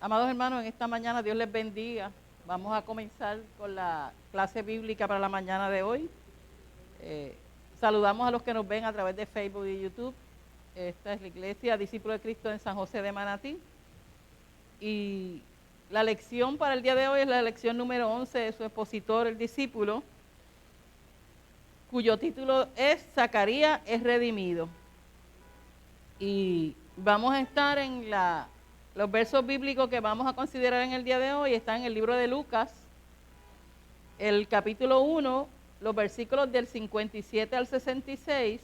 Amados hermanos, en esta mañana Dios les bendiga. Vamos a comenzar con la clase bíblica para la mañana de hoy. Saludamos a los que nos ven a través de Facebook y YouTube. Esta es la Iglesia Discípulos de Cristo en San José de Manatí. Y la lección para el día de hoy es la lección número 11 de su expositor, el discípulo, cuyo título es Zacarías es redimido. Y vamos a estar en los versos bíblicos que vamos a considerar en el día de hoy. Están en el libro de Lucas, el capítulo 1, los versículos del 57 al 66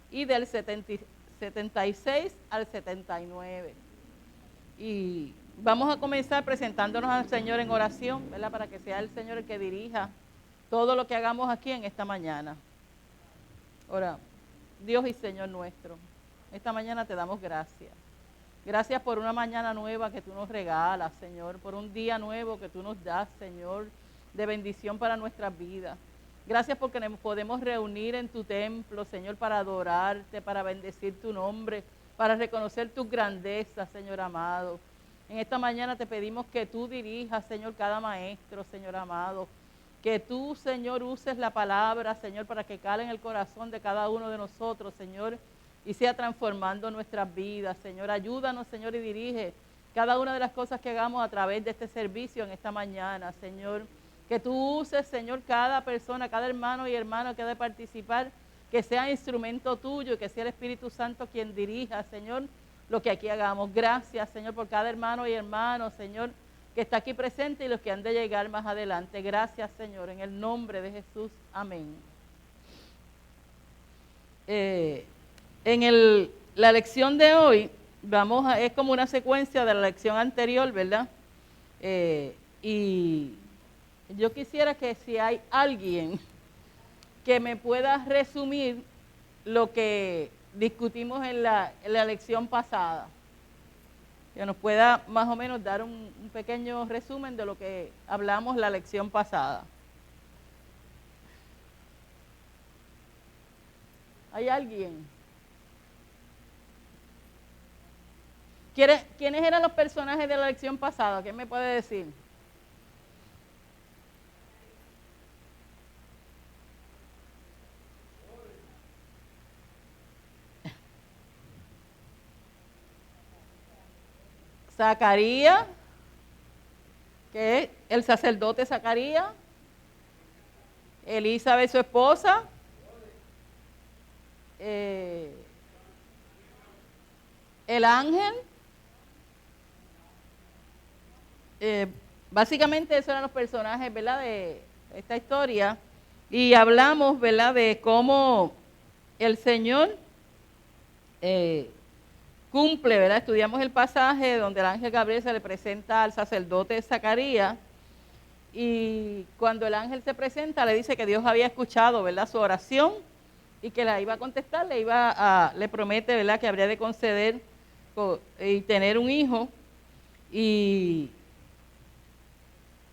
y del 76 al 79. Y vamos a comenzar presentándonos al Señor en oración, ¿verdad? Para que sea el Señor el que dirija todo lo que hagamos aquí en esta mañana. Ahora, Dios y Señor nuestro, esta mañana te damos gracias. Gracias por una mañana nueva que tú nos regalas, Señor, por un día nuevo que tú nos das, Señor, de bendición para nuestras vidas. Gracias porque nos podemos reunir en tu templo, Señor, para adorarte, para bendecir tu nombre, para reconocer tu grandeza, Señor amado. En esta mañana te pedimos que tú dirijas, Señor, cada maestro, Señor amado. Que tú, Señor, uses la palabra, Señor, para que cale en el corazón de cada uno de nosotros, Señor, y sea transformando nuestras vidas, Señor. Ayúdanos, Señor, y dirige cada una de las cosas que hagamos a través de este servicio en esta mañana, Señor. Que tú uses, Señor, cada persona, cada hermano y hermana que ha de participar, que sea instrumento tuyo y que sea el Espíritu Santo quien dirija, Señor, lo que aquí hagamos. Gracias, Señor, por cada hermano y hermano, Señor, que está aquí presente y los que han de llegar más adelante. Gracias, Señor, en el nombre de Jesús. Amén. La lección de hoy es como una secuencia de la lección anterior, ¿verdad? Y yo quisiera que si hay alguien que me pueda resumir lo que discutimos en la lección pasada, que nos pueda más o menos dar un pequeño resumen de lo que hablamos la lección pasada. ¿Hay alguien? ¿Quiénes eran los personajes de la lección pasada? ¿Quién me puede decir? Zacarías, que es el sacerdote Zacarías, Elizabeth, su esposa, el ángel. Básicamente esos eran los personajes, ¿verdad?, de esta historia. Y hablamos, ¿verdad?, de cómo el Señor cumple, ¿verdad? Estudiamos el pasaje donde el ángel Gabriel se le presenta al sacerdote Zacarías, y cuando el ángel se presenta le dice que Dios había escuchado, ¿verdad?, su oración y que la iba a contestar, le promete, ¿verdad?, que habría de conceder y tener un hijo. Y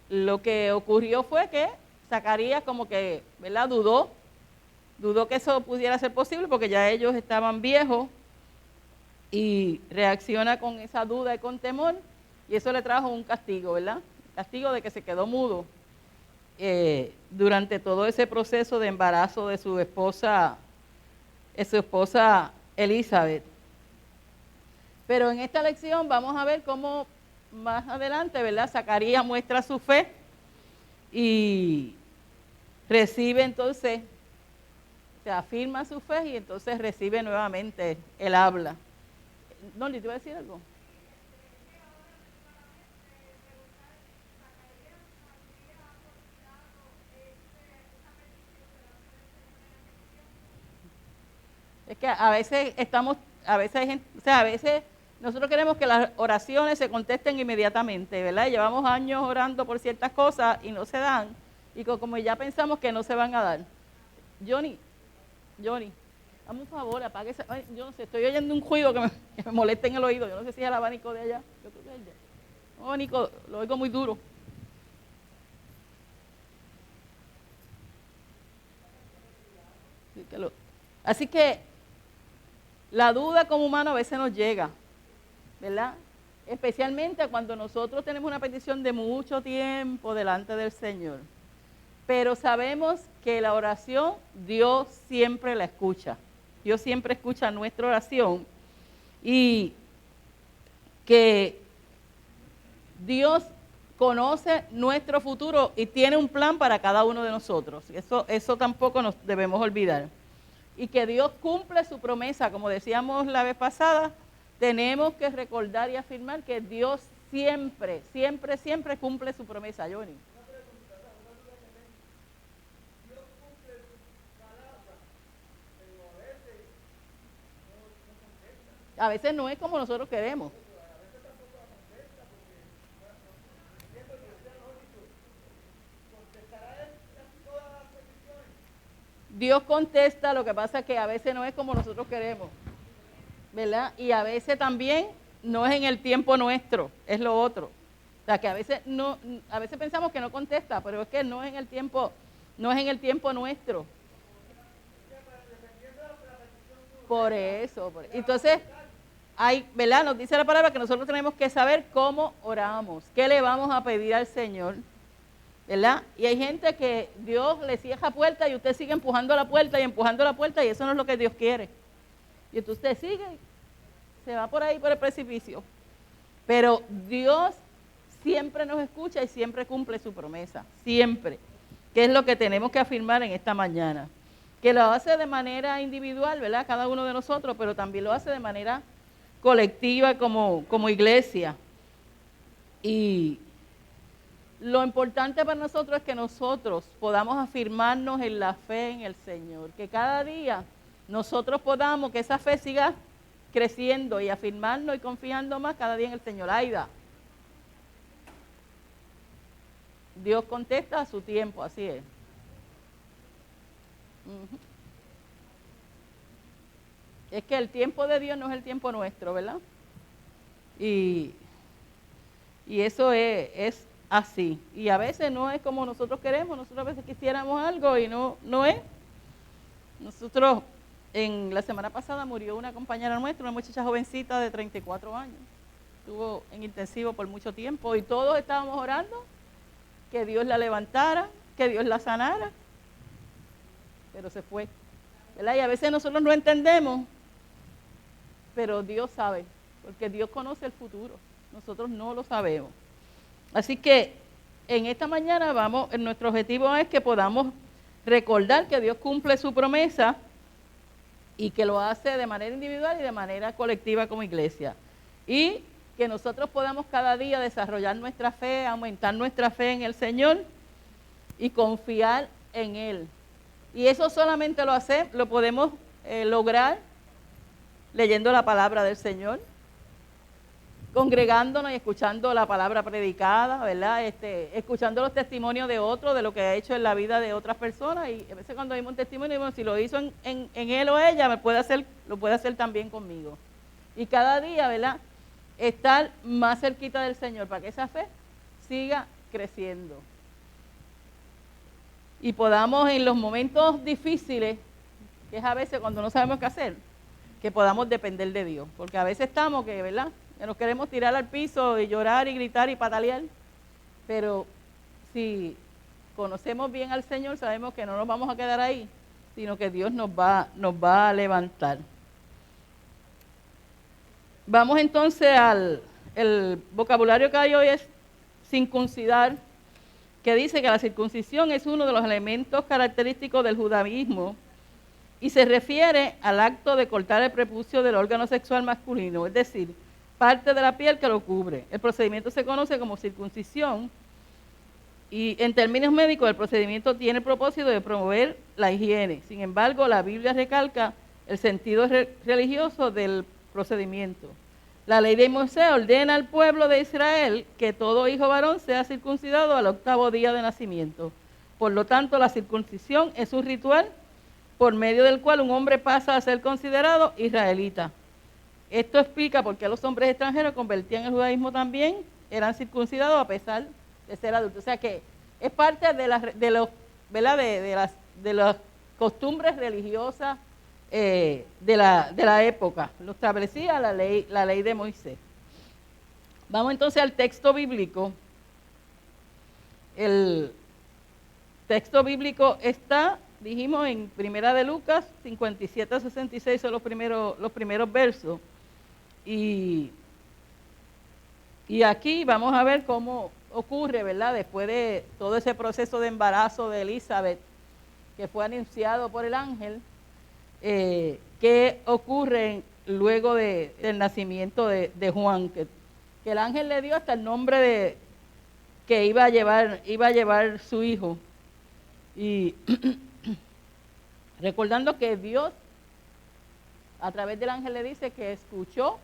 lo que ocurrió fue que Zacarías como que, ¿verdad?, dudó que eso pudiera ser posible porque ya ellos estaban viejos, y reacciona con esa duda y con temor, y eso le trajo un castigo, ¿verdad? Castigo de que se quedó mudo durante todo ese proceso de embarazo de su esposa Elizabeth. Pero en esta lección vamos a ver cómo más adelante, ¿verdad?, Zacarías muestra su fe y recibe entonces, se afirma su fe y entonces recibe nuevamente el habla. No, ¿te iba a decir algo? Es que a veces hay gente, o sea, a veces nosotros queremos que las oraciones se contesten inmediatamente, ¿verdad? Llevamos años orando por ciertas cosas y no se dan, y como ya pensamos que no se van a dar. Johnny, dame un favor, apague ese, yo no sé, estoy oyendo un ruido que me molesta en el oído. Yo no sé si es el abanico de allá. Yo creo que es allá. Un abanico, lo oigo muy duro. Así que la duda como humano a veces nos llega, ¿verdad? especialmente cuando nosotros tenemos una petición de mucho tiempo delante del Señor. Pero sabemos que la oración Dios siempre la escucha. Dios siempre escucha nuestra oración y que Dios conoce nuestro futuro y tiene un plan para cada uno de nosotros. Eso tampoco nos debemos olvidar. Y que Dios cumple su promesa, como decíamos la vez pasada, tenemos que recordar y afirmar que Dios siempre, siempre, siempre cumple su promesa, Johnny. A veces no es como nosotros queremos. Dios contesta, lo que pasa es que a veces no es como nosotros queremos, ¿verdad? Y a veces también no es en el tiempo nuestro, es lo otro. O sea, que a veces pensamos que no contesta, pero es que no es en el tiempo nuestro. Por eso. Entonces, ¿verdad? Nos dice la palabra que nosotros tenemos que saber cómo oramos, qué le vamos a pedir al Señor, ¿verdad? Y hay gente que Dios le cierra puerta y usted sigue empujando la puerta y eso no es lo que Dios quiere. Y entonces usted sigue, se va por ahí por el precipicio. Pero Dios siempre nos escucha y siempre cumple su promesa, siempre. Que es lo que tenemos que afirmar en esta mañana. Que lo hace de manera individual, ¿verdad? Cada uno de nosotros, pero también lo hace de manera colectiva como iglesia. Y lo importante para nosotros es que nosotros podamos afirmarnos en la fe en el Señor. Que cada día nosotros podamos, que esa fe siga creciendo y afirmarnos y confiando más cada día en el Señor. Aida, Dios contesta a su tiempo, así es. Es que el tiempo de Dios no es el tiempo nuestro, ¿verdad? Y eso es así. Y a veces no es como nosotros queremos, nosotros a veces quisiéramos algo y no es. Nosotros, en la semana pasada murió una compañera nuestra, una muchacha jovencita de 34 años. Estuvo en intensivo por mucho tiempo y todos estábamos orando que Dios la levantara, que Dios la sanara, pero se fue, ¿verdad? Y a veces nosotros no entendemos, pero Dios sabe, porque Dios conoce el futuro, nosotros no lo sabemos. Así que en esta mañana nuestro objetivo es que podamos recordar que Dios cumple su promesa y que lo hace de manera individual y de manera colectiva como iglesia. Y que nosotros podamos cada día desarrollar nuestra fe, aumentar nuestra fe en el Señor y confiar en Él. Y eso solamente lo podemos lograr leyendo la palabra del Señor, congregándonos y escuchando la palabra predicada, ¿verdad? Escuchando los testimonios de otros, de lo que ha hecho en la vida de otras personas. Y a veces cuando vimos un testimonio, decimos, si lo hizo en él o ella, lo puede hacer también conmigo. Y cada día, ¿verdad?, estar más cerquita del Señor para que esa fe siga creciendo. Y podamos en los momentos difíciles, que es a veces cuando no sabemos qué hacer, que podamos depender de Dios. Porque a veces estamos ¿verdad?, que nos queremos tirar al piso y llorar y gritar y patalear. Pero si conocemos bien al Señor, sabemos que no nos vamos a quedar ahí, sino que Dios nos va a levantar. Vamos entonces el vocabulario que hay hoy es circuncidar, que dice que la circuncisión es uno de los elementos característicos del judaísmo y se refiere al acto de cortar el prepucio del órgano sexual masculino, es decir, parte de la piel que lo cubre. El procedimiento se conoce como circuncisión y en términos médicos el procedimiento tiene el propósito de promover la higiene. Sin embargo, la Biblia recalca el sentido religioso del procedimiento. La ley de Moisés ordena al pueblo de Israel que todo hijo varón sea circuncidado al 8º día de nacimiento. Por lo tanto, la circuncisión es un ritual por medio del cual un hombre pasa a ser considerado israelita. Esto explica por qué los hombres extranjeros convertían el judaísmo también, eran circuncidados a pesar de ser adultos. O sea que es parte de las costumbres religiosas de la época. Lo establecía la ley de Moisés. Vamos entonces al texto bíblico. El texto bíblico está, dijimos, en Primera de Lucas 57 a 66 son los primeros versos. Y aquí vamos a ver cómo ocurre, ¿verdad? Después de todo ese proceso de embarazo de Elizabeth, que fue anunciado por el ángel, qué ocurre luego del nacimiento de Juan, que el ángel le dio hasta el nombre de que iba a llevar su hijo. Y recordando que Dios a través del ángel le dice que escuchó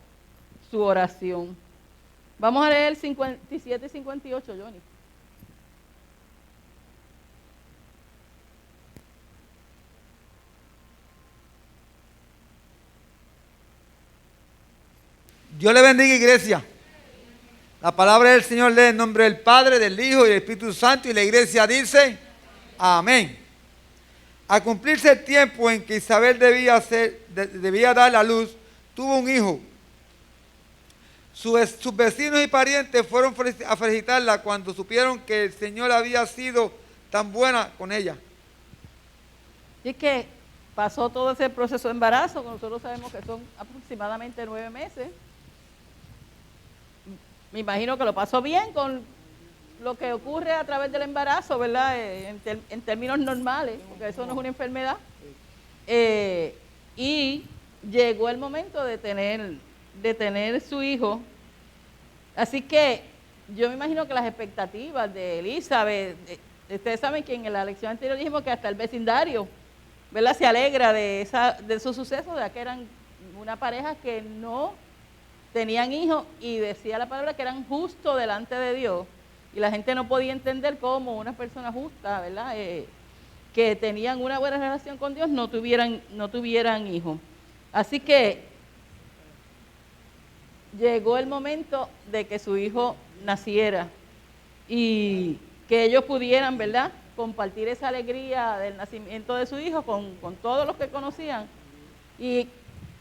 su oración. Vamos a leer 57 y 58, Johnny. Dios le bendiga, iglesia. La palabra del Señor lee en nombre del Padre, del Hijo y del Espíritu Santo, y la iglesia dice, amén. Al cumplirse el tiempo en que Isabel debía dar a luz, tuvo un hijo. Sus vecinos y parientes fueron a felicitarla cuando supieron que el Señor había sido tan buena con ella. Así que pasó todo ese proceso de embarazo, que nosotros sabemos que son aproximadamente 9 meses. Me imagino que lo pasó bien con lo que ocurre a través del embarazo, ¿verdad? En términos normales, porque eso no es una enfermedad. Y llegó el momento de tener su hijo. Así que yo me imagino que las expectativas de Elizabeth, ustedes saben que en la lección anterior dijimos que hasta el vecindario, ¿verdad?, se alegra de esos sucesos, ya que eran una pareja que no tenían hijos, y decía la palabra que eran justos delante de Dios, y la gente no podía entender cómo una persona justa, ¿verdad?, que tenían una buena relación con Dios, no tuvieran hijos. Así que llegó el momento de que su hijo naciera y que ellos pudieran, ¿verdad?, compartir esa alegría del nacimiento de su hijo con todos los que conocían. Y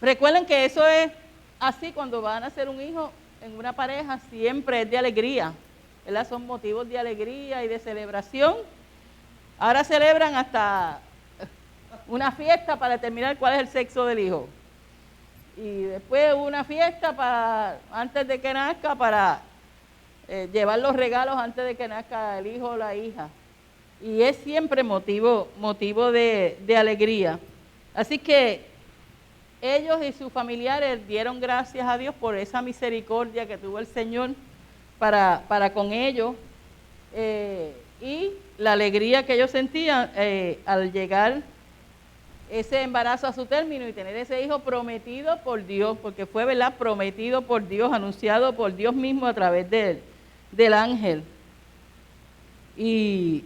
recuerden que eso es así cuando va a nacer un hijo en una pareja, siempre es de alegría, ¿verdad? Son motivos de alegría y de celebración. Ahora celebran hasta una fiesta para determinar cuál es el sexo del hijo. Y después una fiesta antes de que nazca para llevar los regalos antes de que nazca el hijo o la hija. Y es siempre motivo de alegría. Así que ellos y sus familiares dieron gracias a Dios por esa misericordia que tuvo el Señor para con ellos, y la alegría que ellos sentían al llegar ese embarazo a su término y tener ese hijo prometido por Dios, porque fue, ¿verdad?, prometido por Dios, anunciado por Dios mismo a través del ángel. Y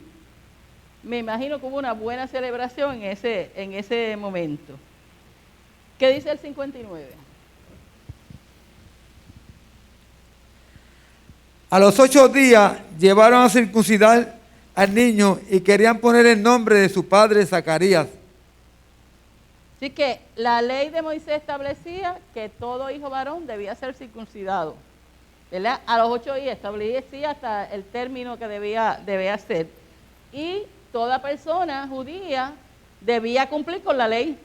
me imagino que hubo una buena celebración en ese momento. ¿Qué dice el 59? A los 8 días llevaron a circuncidar al niño y querían poner el nombre de su padre Zacarías. Así que la ley de Moisés establecía que todo hijo varón debía ser circuncidado, ¿verdad? A los 8 días establecía hasta el término que debía ser. Y toda persona judía debía cumplir con la ley.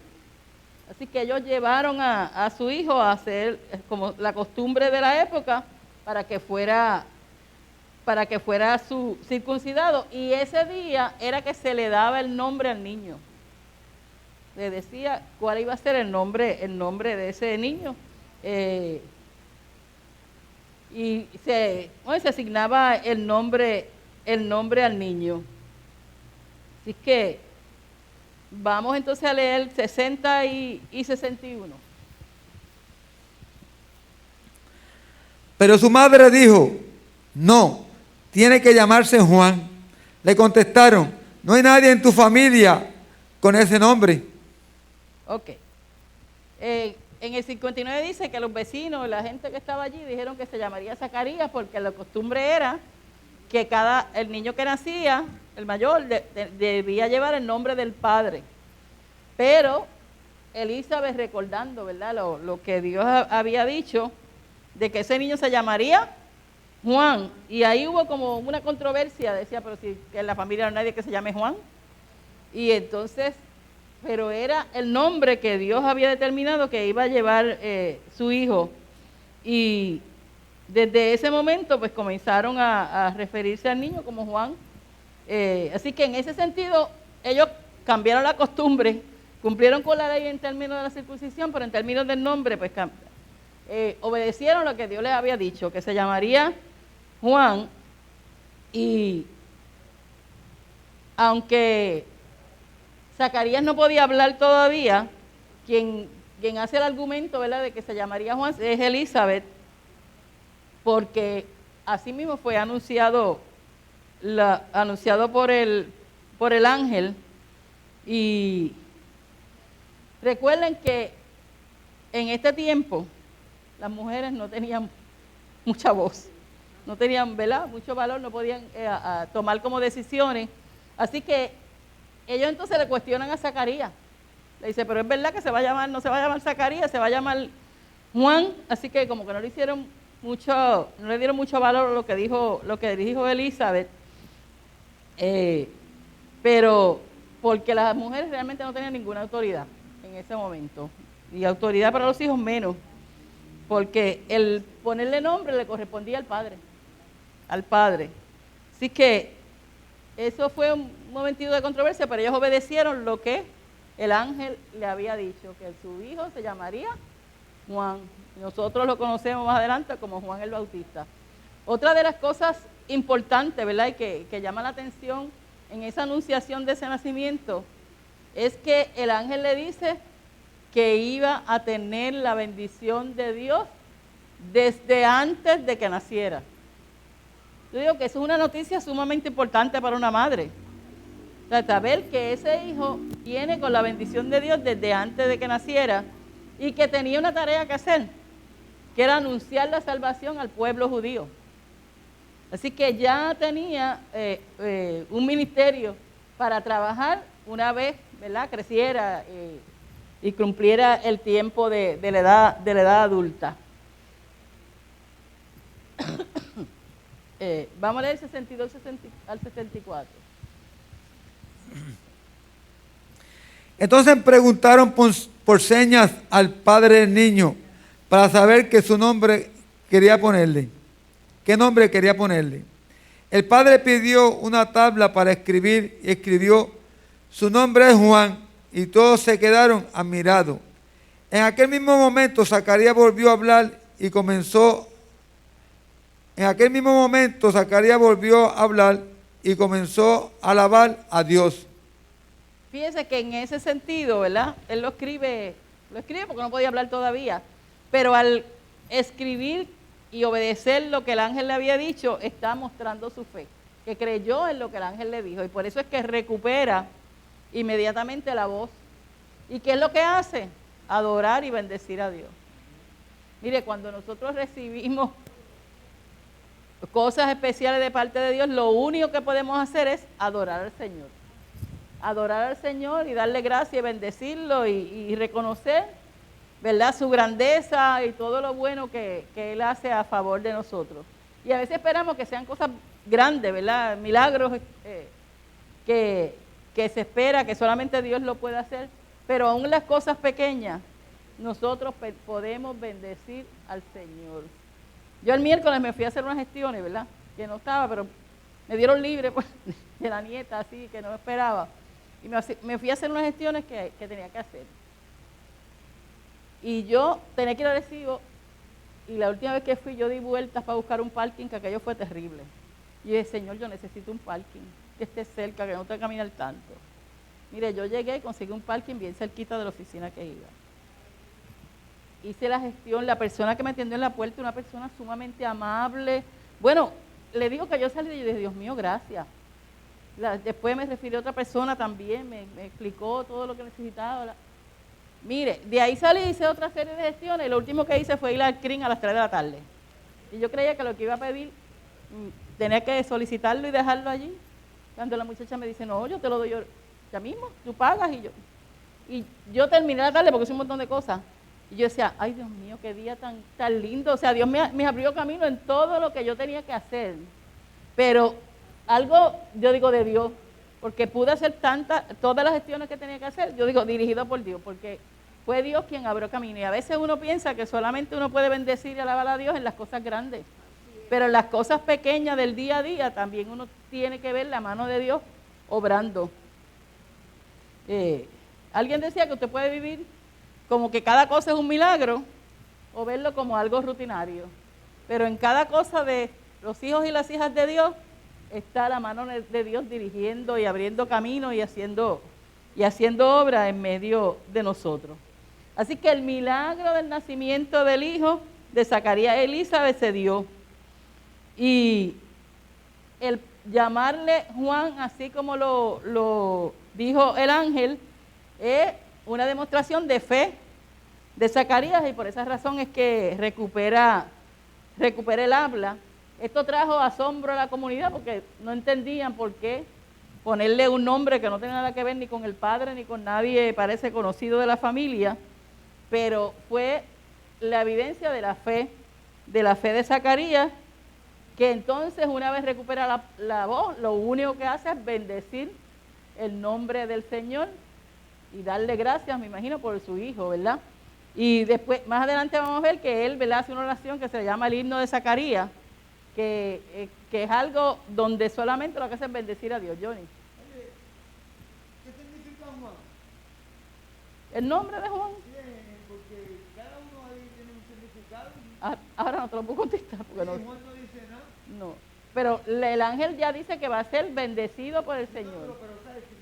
Así que ellos llevaron a su hijo a hacer como la costumbre de la época para que fuera su circuncidado. Y ese día era que se le daba el nombre al niño. Le decía cuál iba a ser el nombre de ese niño. Y se asignaba el nombre al niño. Así que vamos entonces a leer 60 y 61. Pero su madre dijo, no, tiene que llamarse Juan. Le contestaron, no hay nadie en tu familia con ese nombre. Ok. En el 59 dice que los vecinos, la gente que estaba allí, dijeron que se llamaría Zacarías porque la costumbre era que el niño que nacía, el mayor, debía llevar el nombre del padre. Pero Elizabeth, recordando, ¿verdad?, lo que Dios había dicho, de que ese niño se llamaría Juan. Y ahí hubo como una controversia, decía, pero si en la familia no hay nadie que se llame Juan. Y entonces, pero era el nombre que Dios había determinado que iba a llevar su hijo. Y desde ese momento pues comenzaron a referirse al niño como Juan. Así que en ese sentido ellos cambiaron la costumbre, cumplieron con la ley en términos de la circuncisión, pero en términos del nombre pues obedecieron lo que Dios les había dicho, que se llamaría Juan. Y aunque Zacarías no podía hablar todavía, quien hace el argumento, ¿verdad?, de que se llamaría Juan es Elizabeth, porque así mismo fue anunciado por el ángel. Y recuerden que en este tiempo las mujeres no tenían mucha voz, no tenían, ¿verdad?, mucho valor, no podían tomar como decisiones. Así que ellos entonces le cuestionan a Zacarías. Le dice, pero es verdad que no se va a llamar Zacarías, se va a llamar Juan. Así que como que no le dieron mucho valor a lo que dijo Elizabeth. Pero porque las mujeres realmente no tenían ninguna autoridad en ese momento. Y autoridad para los hijos menos. Porque el ponerle nombre le correspondía al padre. Así que eso fue un momentito de controversia, pero ellos obedecieron lo que el ángel le había dicho, que su hijo se llamaría Juan. Nosotros lo conocemos más adelante como Juan el Bautista. Otra de las cosas importantes, ¿verdad?, y que llama la atención en esa anunciación de ese nacimiento, es que el ángel le dice que iba a tener la bendición de Dios desde antes de que naciera. Yo digo que eso es una noticia sumamente importante para una madre. O sea, saber que ese hijo viene con la bendición de Dios desde antes de que naciera y que tenía una tarea que hacer, que era anunciar la salvación al pueblo judío. Así que ya tenía un ministerio para trabajar una vez, ¿verdad?, creciera y cumpliera el tiempo de la edad adulta. Vamos a leer 62 al 64. Entonces preguntaron por señas al padre del niño para saber qué nombre quería ponerle. El padre pidió una tabla para escribir y escribió: su nombre es Juan, y todos se quedaron admirados. En aquel mismo momento Zacarías volvió a hablar y comenzó a alabar a Dios. Fíjense que en ese sentido, ¿verdad?, él lo escribe porque no podía hablar todavía, pero al escribir y obedecer lo que el ángel le había dicho, está mostrando su fe, que creyó en lo que el ángel le dijo, y por eso es que recupera inmediatamente la voz. ¿Y qué es lo que hace? Adorar y bendecir a Dios. Mire, cuando nosotros recibimos cosas especiales de parte de Dios, lo único que podemos hacer es adorar al Señor. Adorar al Señor y darle gracias y bendecirlo y reconocer, ¿verdad?, su grandeza y todo lo bueno que Él hace a favor de nosotros. Y a veces esperamos que sean cosas grandes, ¿verdad?, milagros que se espera que solamente Dios lo pueda hacer, pero aún las cosas pequeñas nosotros podemos bendecir al Señor. Yo el miércoles me fui a hacer unas gestiones, ¿verdad?, que no estaba, pero me dieron libre pues, de la nieta, así que no esperaba. Y me fui a hacer unas gestiones que tenía que hacer. Y yo tenía que ir al Arecibo, y la última vez que fui yo di vueltas para buscar un parking, que aquello fue terrible. Y dije, Señor, yo necesito un parking que esté cerca, que no tenga que caminar tanto. Mire, yo llegué y conseguí un parking bien cerquita de la oficina que iba. Hice la gestión, la persona que me atendió en la puerta, una persona sumamente amable. Bueno, le digo que yo salí y yo dije, Dios mío, gracias. Después me refirió a otra persona también, me explicó todo lo que necesitaba. Mire, de ahí salí y hice otra serie de gestiones, y lo último que hice fue ir al CRIM a las 3 de la tarde. Y yo creía que lo que iba a pedir, tenía que solicitarlo y dejarlo allí. Cuando la muchacha me dice, no, yo te lo doy ya mismo, tú pagas. Y yo terminé la tarde porque hice un montón de cosas. Y yo decía, ay Dios mío, qué día tan lindo. O sea, Dios me abrió camino en todo lo que yo tenía que hacer. Pero algo, yo digo, de Dios, porque pude hacer todas las gestiones que tenía que hacer, yo digo, dirigido por Dios, porque fue Dios quien abrió camino. Y a veces uno piensa que solamente uno puede bendecir y alabar a Dios en las cosas grandes. Pero en las cosas pequeñas del día a día también uno tiene que ver la mano de Dios obrando. Alguien decía que usted puede vivir como que cada cosa es un milagro o verlo como algo rutinario. Pero en cada cosa de los hijos y las hijas de Dios está la mano de Dios dirigiendo y abriendo camino y haciendo obra en medio de nosotros. Así que el milagro del nacimiento del hijo de Zacarías y Elizabeth se dio. Y el llamarle Juan, así como lo dijo el ángel, es una demostración de fe de Zacarías, y por esa razón es que recupera el habla. Esto trajo asombro a la comunidad porque no entendían por qué ponerle un nombre que no tenía nada que ver ni con el padre ni con nadie, parece conocido de la familia, pero fue la evidencia de la fe de Zacarías, que entonces una vez recupera la voz, lo único que hace es bendecir el nombre del Señor y darle gracias, me imagino, por su hijo, ¿verdad? Y después, más adelante vamos a ver que él, ¿verdad?, hace una oración que se llama el himno de Zacarías, que es algo donde solamente lo que hace es bendecir a Dios. Johnny. Oye, ¿qué significa Juan? ¿El nombre de Juan? Bien, porque cada uno ahí tiene un significado. Ahora no te lo puedo contestar porque Juan no dice nada. no. Pero el ángel ya dice que va a ser bendecido por el Señor.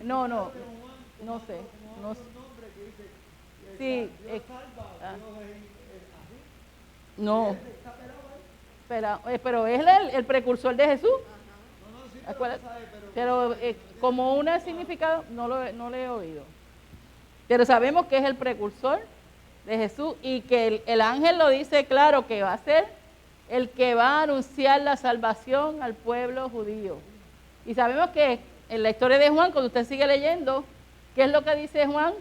No, no sé. Sí, Dios salva, Dios es así. no. Pero es el precursor de Jesús. Sí, pero como un significado no lo he oído. Pero sabemos que es el precursor de Jesús y que el ángel lo dice claro, que va a ser el que va a anunciar la salvación al pueblo judío. Y sabemos que en la historia de Juan, cuando usted sigue leyendo, ¿qué es lo que dice Juan?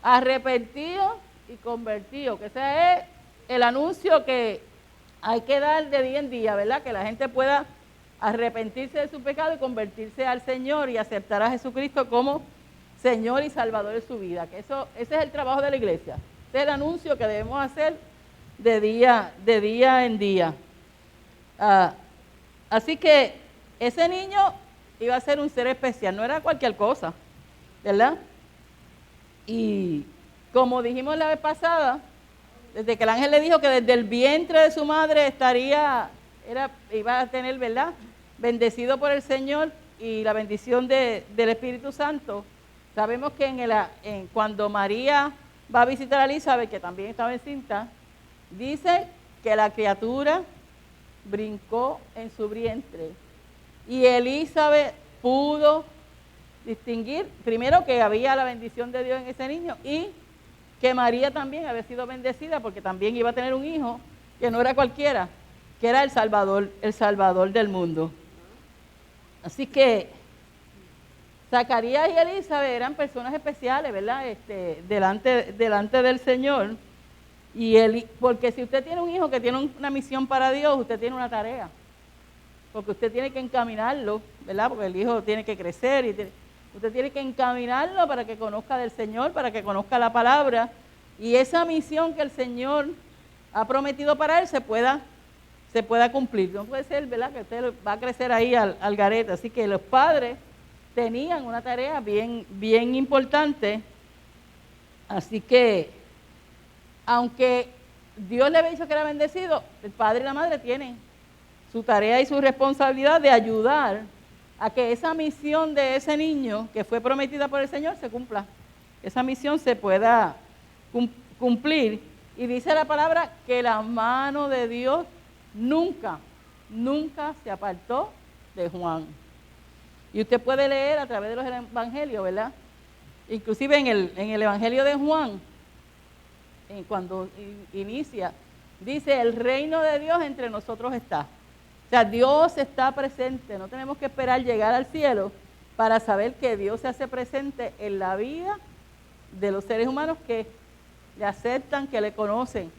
Arrepentido y convertido, que ese es el anuncio que hay que dar de día en día, ¿verdad? Que la gente pueda arrepentirse de su pecado y convertirse al Señor y aceptar a Jesucristo como Señor y Salvador de su vida. Que ese es el trabajo de la iglesia. Ese es el anuncio que debemos hacer de día en día. Así que ese niño iba a ser un ser especial, no era cualquier cosa, ¿verdad? Y como dijimos la vez pasada, desde que el ángel le dijo que desde el vientre de su madre iba a tener, ¿verdad?, bendecido por el Señor y la bendición del Espíritu Santo. Sabemos que cuando María va a visitar a Elizabeth, que también estaba encinta, dice que la criatura brincó en su vientre y Elizabeth pudo distinguir, primero, que había la bendición de Dios en ese niño y que María también había sido bendecida porque también iba a tener un hijo que no era cualquiera, que era el Salvador del mundo. Así que Zacarías y Elizabeth eran personas especiales, ¿verdad? Delante del Señor. Porque si usted tiene un hijo que tiene una misión para Dios, usted tiene una tarea. Porque usted tiene que encaminarlo, ¿verdad? Porque el hijo tiene que crecer y usted tiene que encaminarlo para que conozca del Señor, para que conozca la palabra. Y esa misión que el Señor ha prometido para él se pueda cumplir. No puede ser, ¿verdad?, que usted va a crecer ahí al garete. Así que los padres tenían una tarea bien, bien importante. Así que, aunque Dios le había dicho que era bendecido, el padre y la madre tienen su tarea y su responsabilidad de ayudar a que esa misión de ese niño que fue prometida por el Señor se cumpla. Esa misión se pueda cumplir. Y dice la palabra que la mano de Dios nunca se apartó de Juan. Y usted puede leer a través de los evangelios, ¿verdad? Inclusive en el evangelio de Juan, cuando inicia, dice: el reino de Dios entre nosotros está. O sea, Dios está presente. No tenemos que esperar llegar al cielo para saber que Dios se hace presente en la vida de los seres humanos que le aceptan, que le conocen,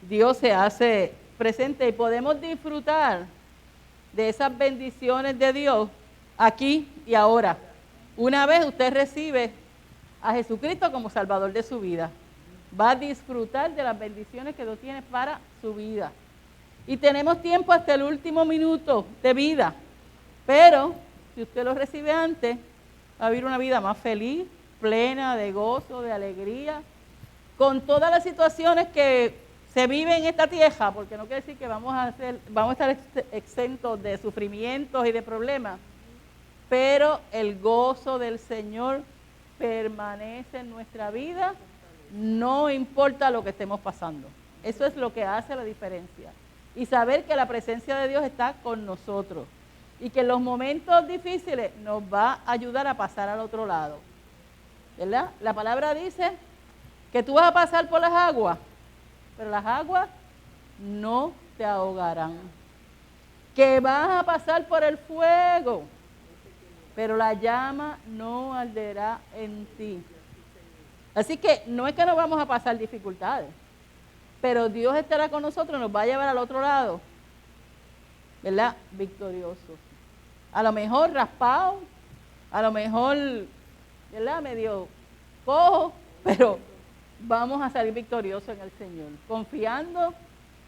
Dios se hace presente y podemos disfrutar de esas bendiciones de Dios aquí y ahora. Una vez usted recibe a Jesucristo como Salvador de su vida, va a disfrutar de las bendiciones que Dios tiene para su vida. Y tenemos tiempo hasta el último minuto de vida, pero si usted lo recibe antes, va a vivir una vida más feliz, plena de gozo, de alegría, con todas las situaciones que se viven en esta tierra, porque no quiere decir que vamos a estar exentos de sufrimientos y de problemas, pero el gozo del Señor permanece en nuestra vida, no importa lo que estemos pasando. Eso es lo que hace la diferencia. Y saber que la presencia de Dios está con nosotros y que en los momentos difíciles nos va a ayudar a pasar al otro lado, ¿verdad? La palabra dice que tú vas a pasar por las aguas, pero las aguas no te ahogarán. Que vas a pasar por el fuego, pero la llama no arderá en ti. Así que no es que no vamos a pasar dificultades, pero Dios estará con nosotros, nos va a llevar al otro lado, ¿verdad? Victoriosos. A lo mejor raspado, a lo mejor, ¿verdad? Medio cojo, pero vamos a salir victoriosos en el Señor, confiando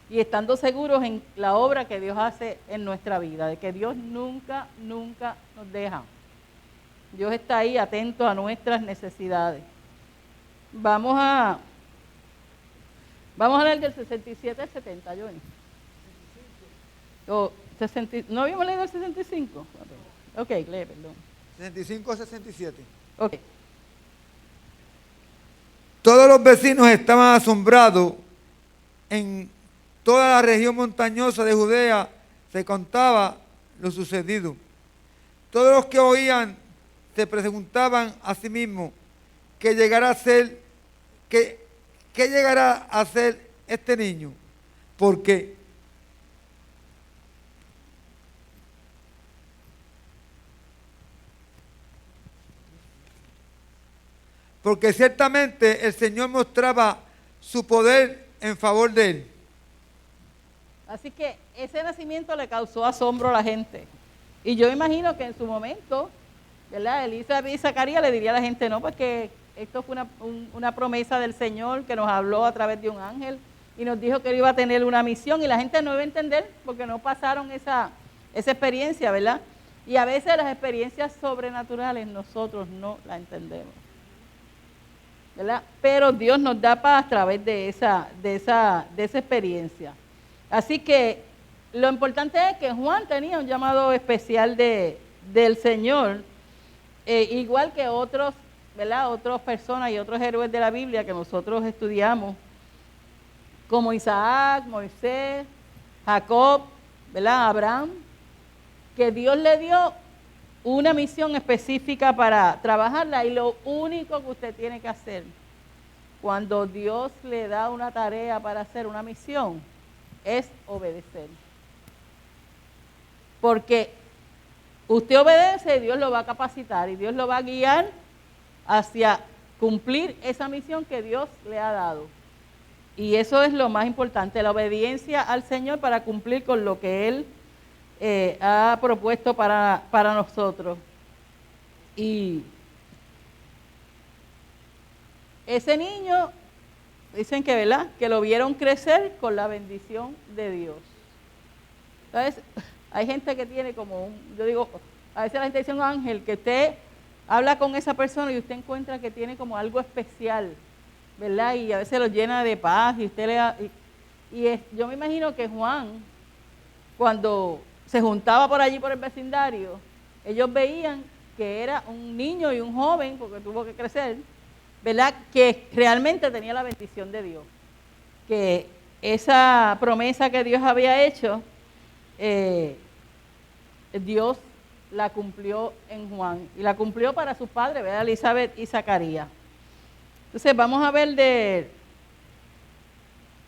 y estando seguros en la obra que Dios hace en nuestra vida, de que Dios nunca, nunca nos deja. Dios está ahí atento a nuestras necesidades. Vamos a leer del 67 al 70, Johnny. ¿No habíamos leído el 65? Ok, lee, perdón. 65 a 67. Ok. Todos los vecinos estaban asombrados. En toda la región montañosa de Judea se contaba lo sucedido. Todos los que oían se preguntaban a sí mismos qué llegará a ser este niño. Porque ciertamente el Señor mostraba su poder en favor de él. Así que ese nacimiento le causó asombro a la gente. Y yo imagino que en su momento, ¿verdad? Elizabeth y Zacarías le diría a la gente, no, porque esto fue una promesa del Señor que nos habló a través de un ángel y nos dijo que él iba a tener una misión y la gente no iba a entender porque no pasaron esa experiencia, ¿verdad? Y a veces las experiencias sobrenaturales nosotros no las entendemos, ¿verdad? Pero Dios nos da paz a través de esa experiencia. Así que lo importante es que Juan tenía un llamado especial del Señor, igual que otros, ¿verdad? Otras personas y otros héroes de la Biblia que nosotros estudiamos, como Isaac, Moisés, Jacob, ¿verdad? Abraham, que Dios le dio una misión específica para trabajarla y lo único que usted tiene que hacer cuando Dios le da una tarea para hacer una misión es obedecer. Porque usted obedece y Dios lo va a capacitar y Dios lo va a guiar hacia cumplir esa misión que Dios le ha dado. Y eso es lo más importante, la obediencia al Señor para cumplir con lo que Él ha propuesto para nosotros. Y ese niño, dicen que, ¿verdad?, que lo vieron crecer con la bendición de Dios. Entonces, hay gente que tiene como yo digo, a veces la gente dice un ángel, que usted habla con esa persona y usted encuentra que tiene como algo especial, ¿verdad? Y a veces lo llena de paz y usted yo me imagino que Juan, cuando se juntaba por allí por el vecindario, ellos veían que era un niño y un joven, porque tuvo que crecer, ¿verdad?, que realmente tenía la bendición de Dios, que esa promesa que Dios había hecho, Dios la cumplió en Juan y la cumplió para sus padres, ¿verdad?, Elizabeth y Zacarías. Entonces vamos a ver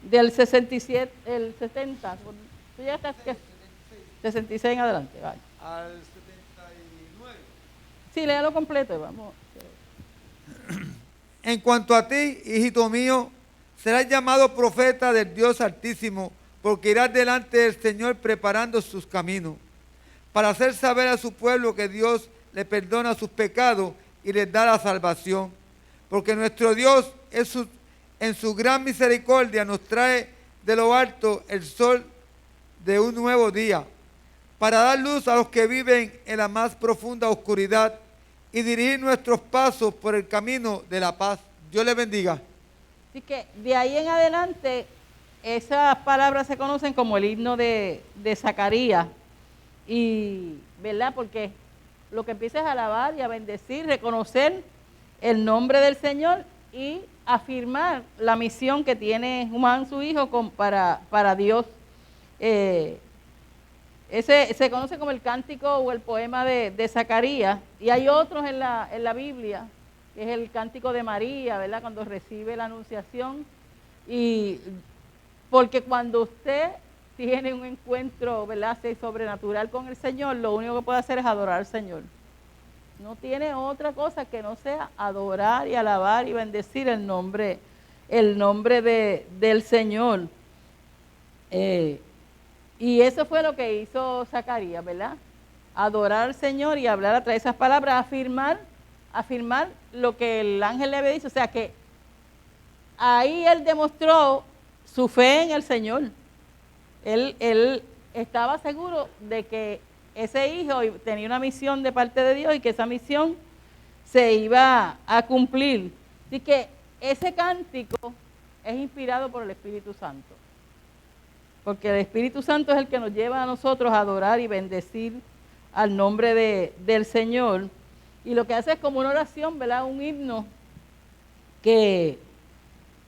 del 67, el 70, tú ya estás, ¿qué? 66 en adelante, vaya. Al 79. Sí, léalo completo y vamos. En cuanto a ti, hijito mío, Serás llamado profeta del Dios Altísimo, porque irás delante del Señor preparando sus caminos, para hacer saber a su pueblo que Dios le perdona sus pecados y les da la salvación. Porque nuestro Dios en su gran misericordia nos trae de lo alto el sol de un nuevo día, para dar luz a los que viven en la más profunda oscuridad y dirigir nuestros pasos por el camino de la paz. Dios les bendiga. Así que de ahí en adelante, esas palabras se conocen como el himno de Zacarías. Y, ¿verdad? Porque lo que empieza es a alabar y a bendecir, reconocer el nombre del Señor y afirmar la misión que tiene Juan, su hijo, para Dios. Ese se conoce como el cántico o el poema de Zacarías, y hay otros en la Biblia, que es el cántico de María, ¿verdad? Cuando recibe la anunciación. Y porque cuando usted tiene un encuentro, ¿verdad?, sobrenatural con el Señor, lo único que puede hacer es adorar al Señor. No tiene otra cosa que no sea adorar y alabar y bendecir el nombre del Señor. Y eso fue lo que hizo Zacarías, ¿verdad? Adorar al Señor y hablar a través de esas palabras, afirmar lo que el ángel le había dicho. O sea que ahí él demostró su fe en el Señor. Él estaba seguro de que ese hijo tenía una misión de parte de Dios y que esa misión se iba a cumplir. Así que ese cántico es inspirado por el Espíritu Santo. Porque el Espíritu Santo es el que nos lleva a nosotros a adorar y bendecir al nombre del Señor. Y lo que hace es como una oración, ¿verdad? Un himno que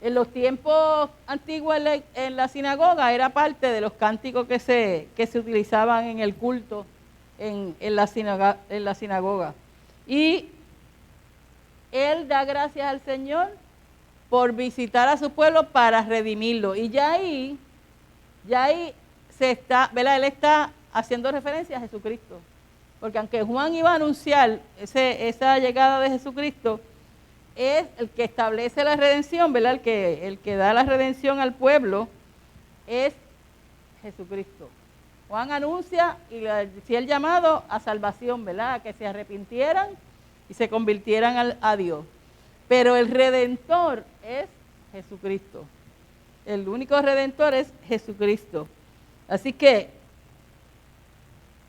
en los tiempos antiguos en la sinagoga era parte de los cánticos que se utilizaban en el culto en la sinagoga. Y él da gracias al Señor por visitar a su pueblo para redimirlo. Y ya ahí se está, ¿verdad? Él está haciendo referencia a Jesucristo. Porque aunque Juan iba a anunciar esa llegada de Jesucristo, es el que establece la redención, ¿verdad? El que da la redención al pueblo es Jesucristo. Juan anuncia y le hacía el llamado a salvación, ¿verdad? A que se arrepintieran y se convirtieran a Dios. Pero el Redentor es Jesucristo. El único Redentor es Jesucristo. Así que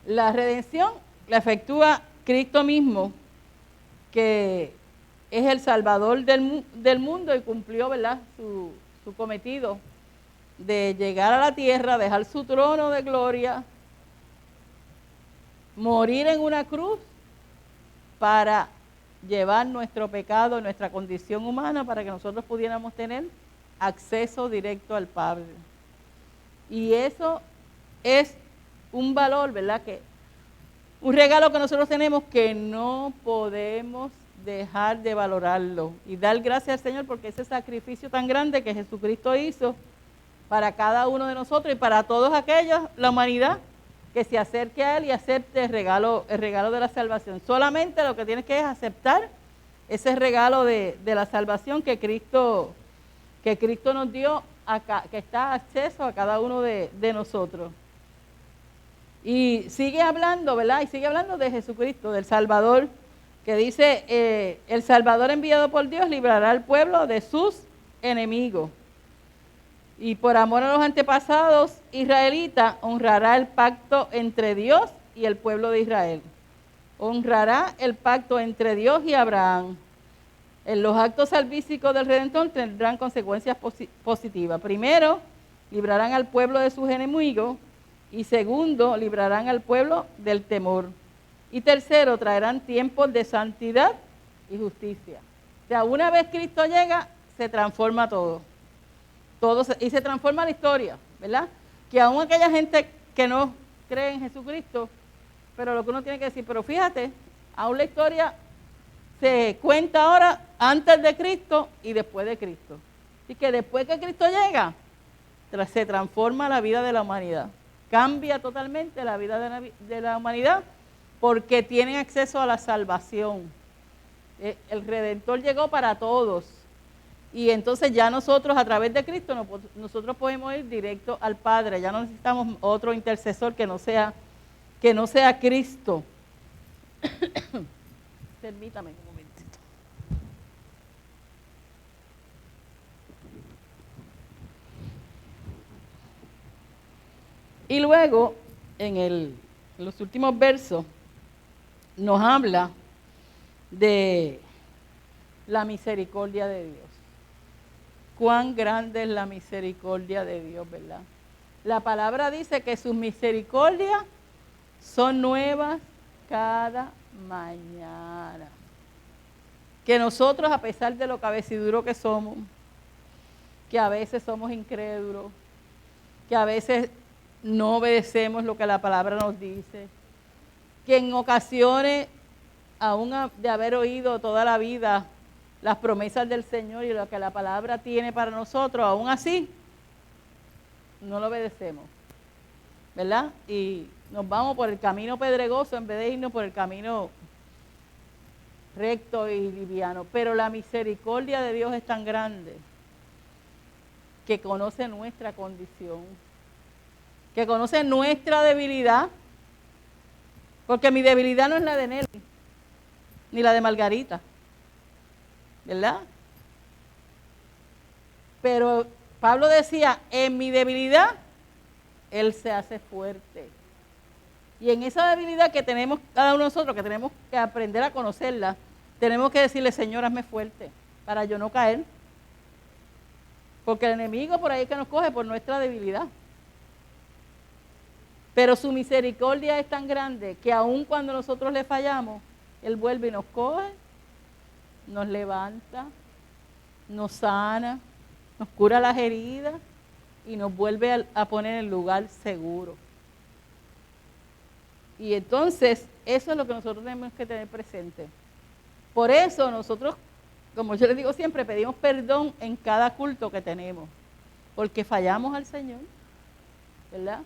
la redención la efectúa Cristo mismo, que es el Salvador del mundo y cumplió, ¿verdad?, su cometido de llegar a la tierra, dejar su trono de gloria, morir en una cruz para llevar nuestro pecado, nuestra condición humana, para que nosotros pudiéramos tener acceso directo al Padre. Y eso es un valor, ¿verdad?, un regalo que nosotros tenemos que no podemos dejar de valorarlo y dar gracias al Señor porque ese sacrificio tan grande que Jesucristo hizo para cada uno de nosotros y para todos aquellos, la humanidad, que se acerque a Él y acepte el regalo de la salvación. Solamente lo que tienes que es aceptar ese regalo de la salvación que Cristo nos dio, que está acceso a cada uno de nosotros. Y sigue hablando, ¿verdad? Y sigue hablando de Jesucristo, del Salvador, que dice, el Salvador enviado por Dios librará al pueblo de sus enemigos. Y por amor a los antepasados israelitas, honrará el pacto entre Dios y el pueblo de Israel. Honrará el pacto entre Dios y Abraham. En los actos salvíficos del Redentor tendrán consecuencias positivas. Primero, librarán al pueblo de sus enemigos. Y segundo, librarán al pueblo del temor. Y tercero, traerán tiempos de santidad y justicia. O sea, una vez Cristo llega, se transforma todo. Y se transforma la historia, ¿verdad? Que aún aquella gente que no cree en Jesucristo, pero lo que uno tiene que decir, pero fíjate, aún la historia se cuenta ahora antes de Cristo y después de Cristo. Y que después que Cristo llega, se transforma la vida de la humanidad. Cambia totalmente la vida de la humanidad porque tienen acceso a la salvación. El Redentor llegó para todos. Y entonces ya nosotros a través de Cristo nosotros podemos ir directo al Padre. Ya no necesitamos otro intercesor que no sea Cristo. Permítame un momentito. Y luego, en los últimos versos, nos habla de la misericordia de Dios. Cuán grande es la misericordia de Dios, ¿verdad? La palabra dice que sus misericordias son nuevas cada mañana. Que nosotros, a pesar de lo cabeciduros que somos, que a veces somos incrédulos, que a veces no obedecemos lo que la palabra nos dice, que en ocasiones, aún de haber oído toda la vida las promesas del Señor y lo que la palabra tiene para nosotros, aún así, no lo obedecemos, ¿verdad? Y nos vamos por el camino pedregoso en vez de irnos por el camino recto y liviano. Pero la misericordia de Dios es tan grande que conoce nuestra condición, que conoce nuestra debilidad, porque mi debilidad no es la de Nelly, ni la de Margarita, ¿verdad? Pero Pablo decía, en mi debilidad, Él se hace fuerte. Y en esa debilidad que tenemos cada uno de nosotros, que tenemos que aprender a conocerla, tenemos que decirle, Señor, hazme fuerte, para yo no caer. Porque el enemigo por ahí que nos coge por nuestra debilidad. Pero su misericordia es tan grande que aun cuando nosotros le fallamos, Él vuelve y nos coge, nos levanta, nos sana, nos cura las heridas y nos vuelve a poner en el lugar seguro. Y entonces, eso es lo que nosotros tenemos que tener presente. Por eso nosotros, como yo les digo siempre, pedimos perdón en cada culto que tenemos, porque fallamos al Señor, ¿verdad?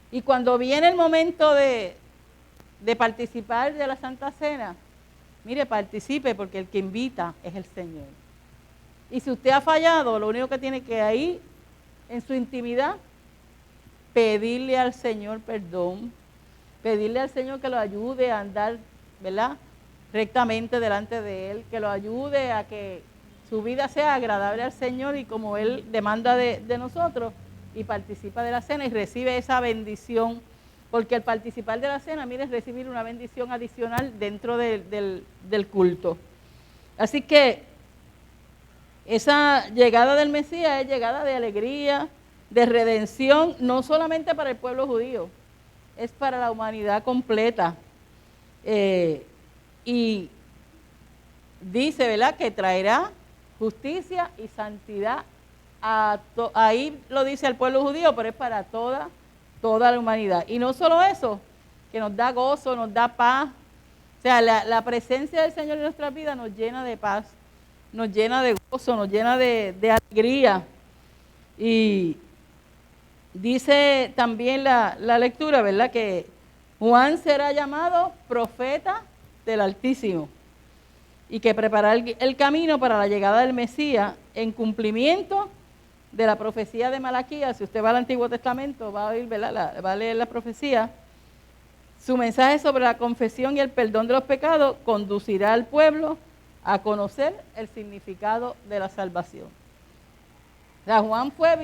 Y cuando viene el momento de participar de la Santa Cena, mire, participe, porque el que invita es el Señor. Y si usted ha fallado, lo único que tiene que ir en su intimidad, pedirle al Señor perdón, pedirle al Señor que lo ayude a andar, ¿verdad?, rectamente delante de Él, que lo ayude a que su vida sea agradable al Señor y como Él demanda de nosotros, y participa de la cena y recibe esa bendición, porque al participar de la cena, mire, es recibir una bendición adicional dentro del culto. Así que esa llegada del Mesías es llegada de alegría, de redención, no solamente para el pueblo judío, es para la humanidad completa. Y dice, ¿verdad?, que traerá justicia y santidad. Ahí lo dice al pueblo judío, pero es para toda la humanidad. Y no solo eso, que nos da gozo, nos da paz. O sea, la presencia del Señor en nuestras vidas nos llena de paz, nos llena de gozo, nos llena de alegría. Y dice también la lectura, ¿verdad?, que Juan será llamado profeta del Altísimo y que preparará el camino para la llegada del Mesías en cumplimiento de la profecía de Malaquías. Si usted va al Antiguo Testamento, va a oír, ¿verdad?, va a leer la profecía. Su mensaje sobre la confesión y el perdón de los pecados conducirá al pueblo a conocer el significado de la salvación. O sea, Juan fue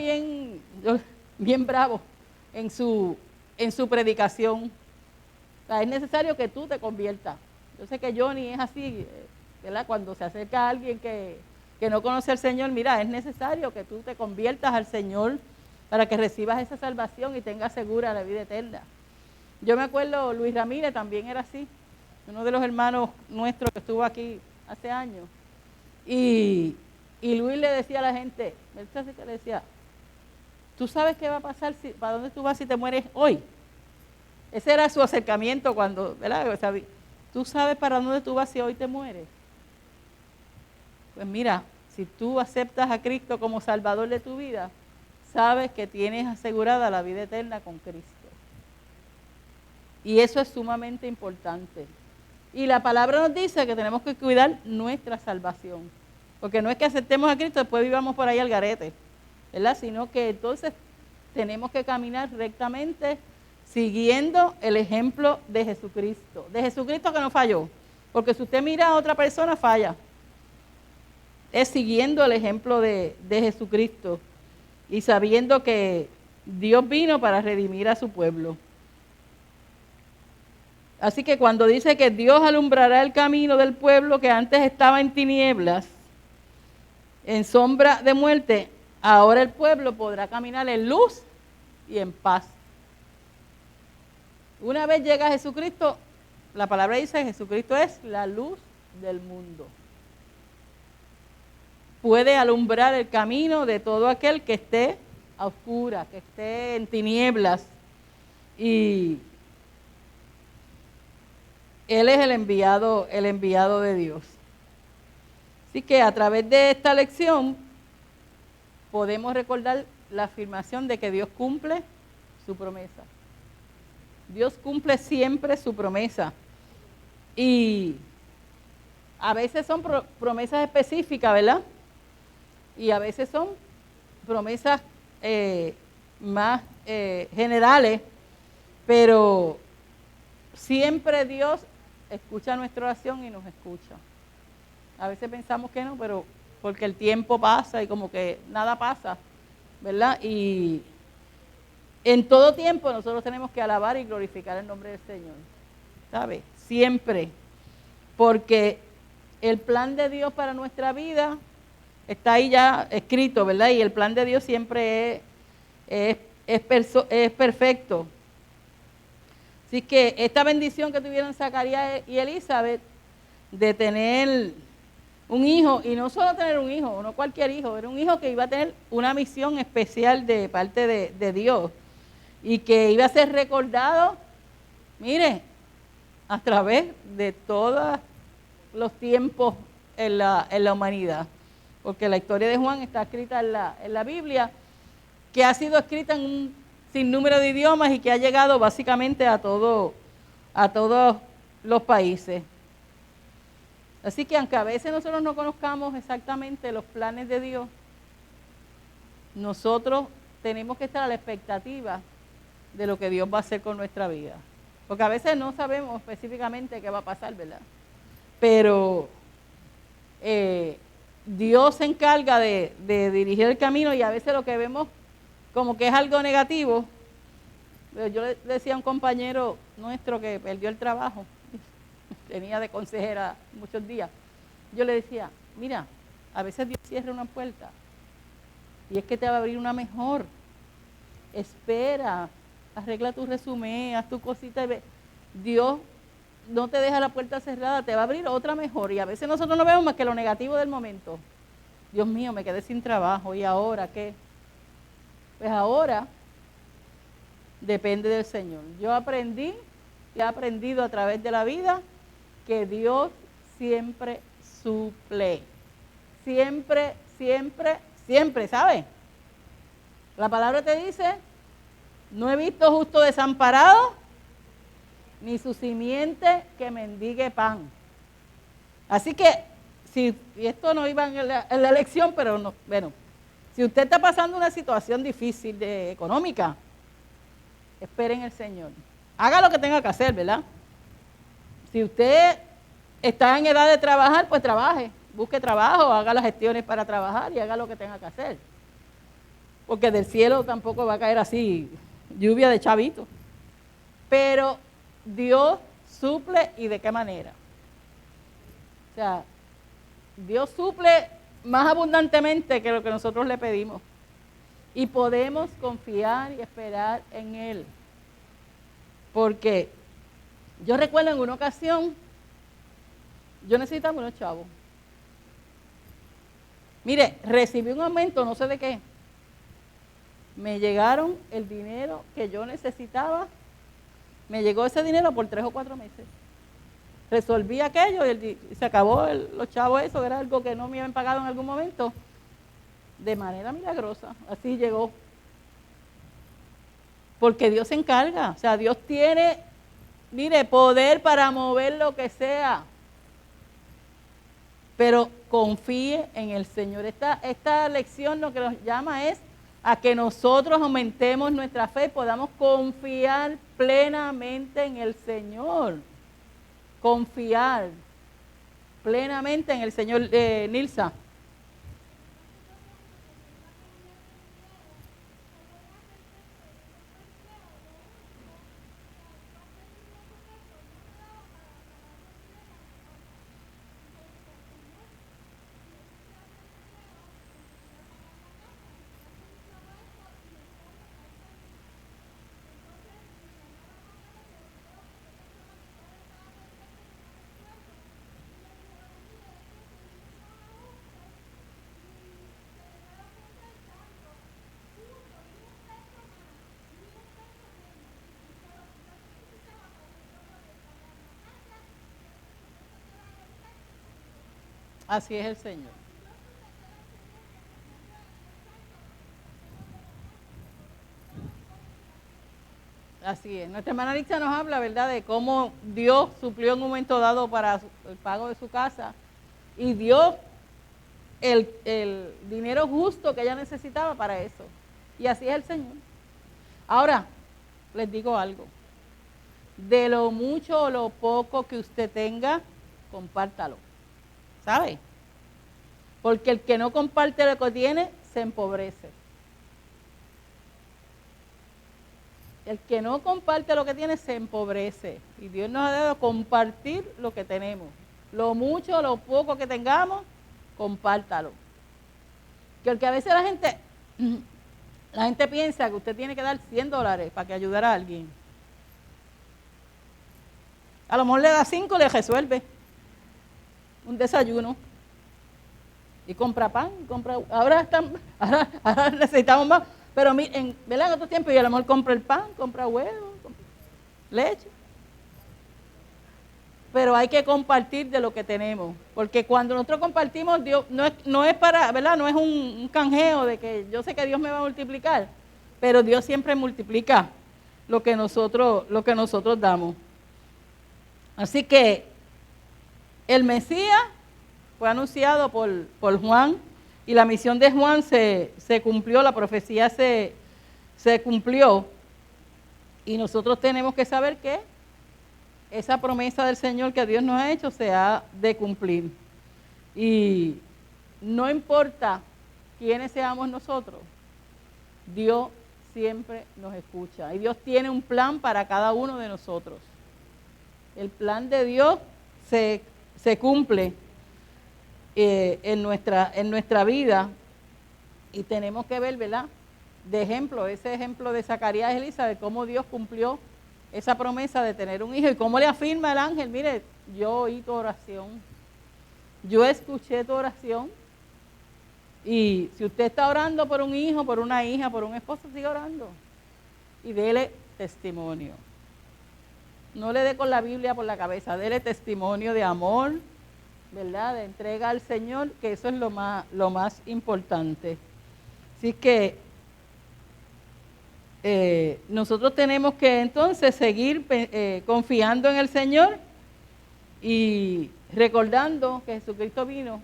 bien bravo en su predicación. O sea, es necesario que tú te conviertas. Yo sé que Johnny es así, ¿verdad? Cuando se acerca a alguien que no conoce al Señor, mira, es necesario que tú te conviertas al Señor para que recibas esa salvación y tengas segura la vida eterna. Yo me acuerdo, Luis Ramírez también era así, uno de los hermanos nuestros que estuvo aquí hace años. Y Luis le decía a la gente, le decía, ¿tú sabes qué va a pasar, para dónde tú vas si te mueres hoy? Ese era su acercamiento cuando, ¿verdad? O sea, ¿tú sabes para dónde tú vas si hoy te mueres? Pues mira, si tú aceptas a Cristo como Salvador de tu vida, sabes que tienes asegurada la vida eterna con Cristo. Y eso es sumamente importante. Y la palabra nos dice que tenemos que cuidar nuestra salvación. Porque no es que aceptemos a Cristo y después vivamos por ahí al garete, ¿verdad? Sino que entonces tenemos que caminar rectamente siguiendo el ejemplo de Jesucristo. De Jesucristo que no falló. Porque si usted mira a otra persona, falla. Es siguiendo el ejemplo de Jesucristo y sabiendo que Dios vino para redimir a su pueblo. Así que cuando dice que Dios alumbrará el camino del pueblo que antes estaba en tinieblas, en sombra de muerte, ahora el pueblo podrá caminar en luz y en paz. Una vez llega Jesucristo, la palabra dice que Jesucristo es la luz del mundo. Puede alumbrar el camino de todo aquel que esté a oscuras, que esté en tinieblas. Y Él es el enviado de Dios. Así que a través de esta lección podemos recordar la afirmación de que Dios cumple su promesa. Dios cumple siempre su promesa. Y a veces son promesas específicas, ¿verdad? Y a veces son promesas más generales, pero siempre Dios escucha nuestra oración y nos escucha. A veces pensamos que no, pero porque el tiempo pasa y como que nada pasa, ¿verdad? Y en todo tiempo nosotros tenemos que alabar y glorificar el nombre del Señor, ¿sabe? Siempre, porque el plan de Dios para nuestra vida está ahí ya escrito, ¿verdad? Y el plan de Dios siempre es perfecto. Así que esta bendición que tuvieron Zacarías y Elizabeth de tener un hijo, y no solo tener un hijo, no cualquier hijo, era un hijo que iba a tener una misión especial de parte de Dios y que iba a ser recordado, mire, a través de todos los tiempos en la humanidad. Porque la historia de Juan está escrita en la Biblia, que ha sido escrita en un sinnúmero de idiomas y que ha llegado básicamente a todos los países. Así que aunque a veces nosotros no conozcamos exactamente los planes de Dios, nosotros tenemos que estar a la expectativa de lo que Dios va a hacer con nuestra vida. Porque a veces no sabemos específicamente qué va a pasar, ¿verdad? Pero Dios se encarga de dirigir el camino y a veces lo que vemos como que es algo negativo. Yo le decía a un compañero nuestro que perdió el trabajo, tenía de consejera muchos días, yo le decía, mira, a veces Dios cierra una puerta y es que te va a abrir una mejor. Espera, arregla tu resumen, haz tu cosita. Dios no te deja la puerta cerrada, te va a abrir otra mejor. Y a veces nosotros no vemos más que lo negativo del momento. Dios mío, me quedé sin trabajo, ¿y ahora qué? Pues ahora depende del Señor. Yo aprendí y he aprendido a través de la vida que Dios siempre suple. Siempre, siempre, siempre, ¿sabes? La palabra te dice, no he visto justo desamparado, ni su simiente que mendigue pan. Así que, y esto no iba en la lección, pero no, bueno, si usted está pasando una situación difícil económica, espere en el Señor. Haga lo que tenga que hacer, ¿verdad? Si usted está en edad de trabajar, pues trabaje, busque trabajo, haga las gestiones para trabajar y haga lo que tenga que hacer. Porque del cielo tampoco va a caer así lluvia de chavitos. Pero Dios suple, ¿y de qué manera? O sea, Dios suple más abundantemente que lo que nosotros le pedimos. Y podemos confiar y esperar en Él. Porque yo recuerdo en una ocasión, yo necesitaba unos chavos. Mire, recibí un aumento, no sé de qué. Me llegaron el dinero que yo necesitaba. Me llegó ese dinero por 3 o 4 meses. Resolví aquello y se acabó los chavos eso, era algo que no me habían pagado en algún momento. De manera milagrosa, así llegó. Porque Dios se encarga, o sea, Dios tiene, mire, poder para mover lo que sea. Pero confíe en el Señor. Esta lección lo que nos llama es a que nosotros aumentemos nuestra fe y podamos confiar plenamente en el Señor. Confiar plenamente en el Señor. Nilsa. Así es el Señor. Así es. Nuestra hermana Alicia nos habla, ¿verdad?, de cómo Dios suplió en un momento dado para el pago de su casa y dio el dinero justo que ella necesitaba para eso. Y así es el Señor. Ahora, les digo algo. De lo mucho o lo poco que usted tenga, compártalo. ¿Sabe? Porque el que no comparte lo que tiene, se empobrece. El que no comparte lo que tiene, se empobrece. Y Dios nos ha dado compartir lo que tenemos. Lo mucho o lo poco que tengamos, compártalo. Que a veces la gente piensa que usted tiene que dar $100 para que ayudara a alguien. A lo mejor le da 5 y le resuelve un desayuno. Y compra pan, ahora necesitamos más. Pero en otro tiempo, y a lo mejor compra el pan, compra huevo, compra leche. Pero hay que compartir de lo que tenemos. Porque cuando nosotros compartimos, Dios no es para, ¿verdad? No es un canjeo de que yo sé que Dios me va a multiplicar. Pero Dios siempre multiplica lo que nosotros damos. Así que el Mesías fue anunciado por Juan y la misión de Juan se cumplió, la profecía se cumplió y nosotros tenemos que saber que esa promesa del Señor que Dios nos ha hecho se ha de cumplir. Y no importa quiénes seamos nosotros, Dios siempre nos escucha y Dios tiene un plan para cada uno de nosotros. El plan de Dios se cumple en nuestra vida y tenemos que ver, ¿verdad?, de ejemplo, ese ejemplo de Zacarías y Elizabeth, cómo Dios cumplió esa promesa de tener un hijo y cómo le afirma el ángel: mire, yo oí tu oración, yo escuché tu oración, y si usted está orando por un hijo, por una hija, por un esposo, siga orando y dele testimonio. No le dé con la Biblia por la cabeza, dele testimonio de amor, ¿verdad?, de entrega al Señor, que eso es lo más importante. Así que nosotros tenemos que entonces seguir confiando en el Señor y recordando que Jesucristo vino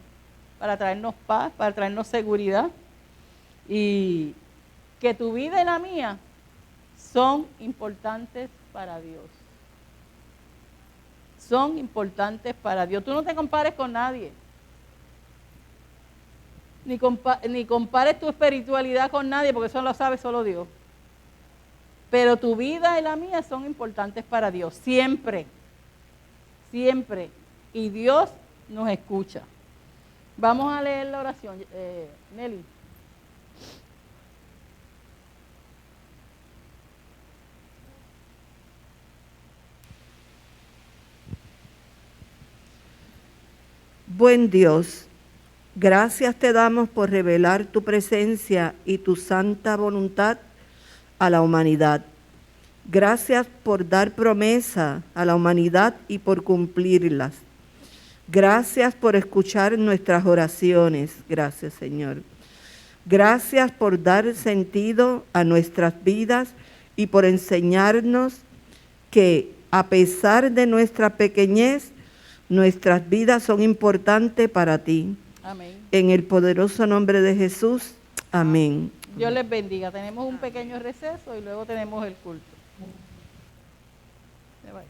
para traernos paz, para traernos seguridad, y que tu vida y la mía son importantes para Dios. Son importantes para Dios. Tú no te compares con nadie. Ni compares tu espiritualidad con nadie, porque eso lo sabe solo Dios. Pero tu vida y la mía son importantes para Dios. Siempre. Siempre. Y Dios nos escucha. Vamos a leer la oración. Nelly. Buen Dios, gracias te damos por revelar tu presencia y tu santa voluntad a la humanidad. Gracias por dar promesa a la humanidad y por cumplirlas. Gracias por escuchar nuestras oraciones. Gracias, Señor. Gracias por dar sentido a nuestras vidas y por enseñarnos que, a pesar de nuestra pequeñez, nuestras vidas son importantes para ti. Amén. En el poderoso nombre de Jesús. Amén. Dios les bendiga. Tenemos un pequeño receso y luego tenemos el culto. Se va.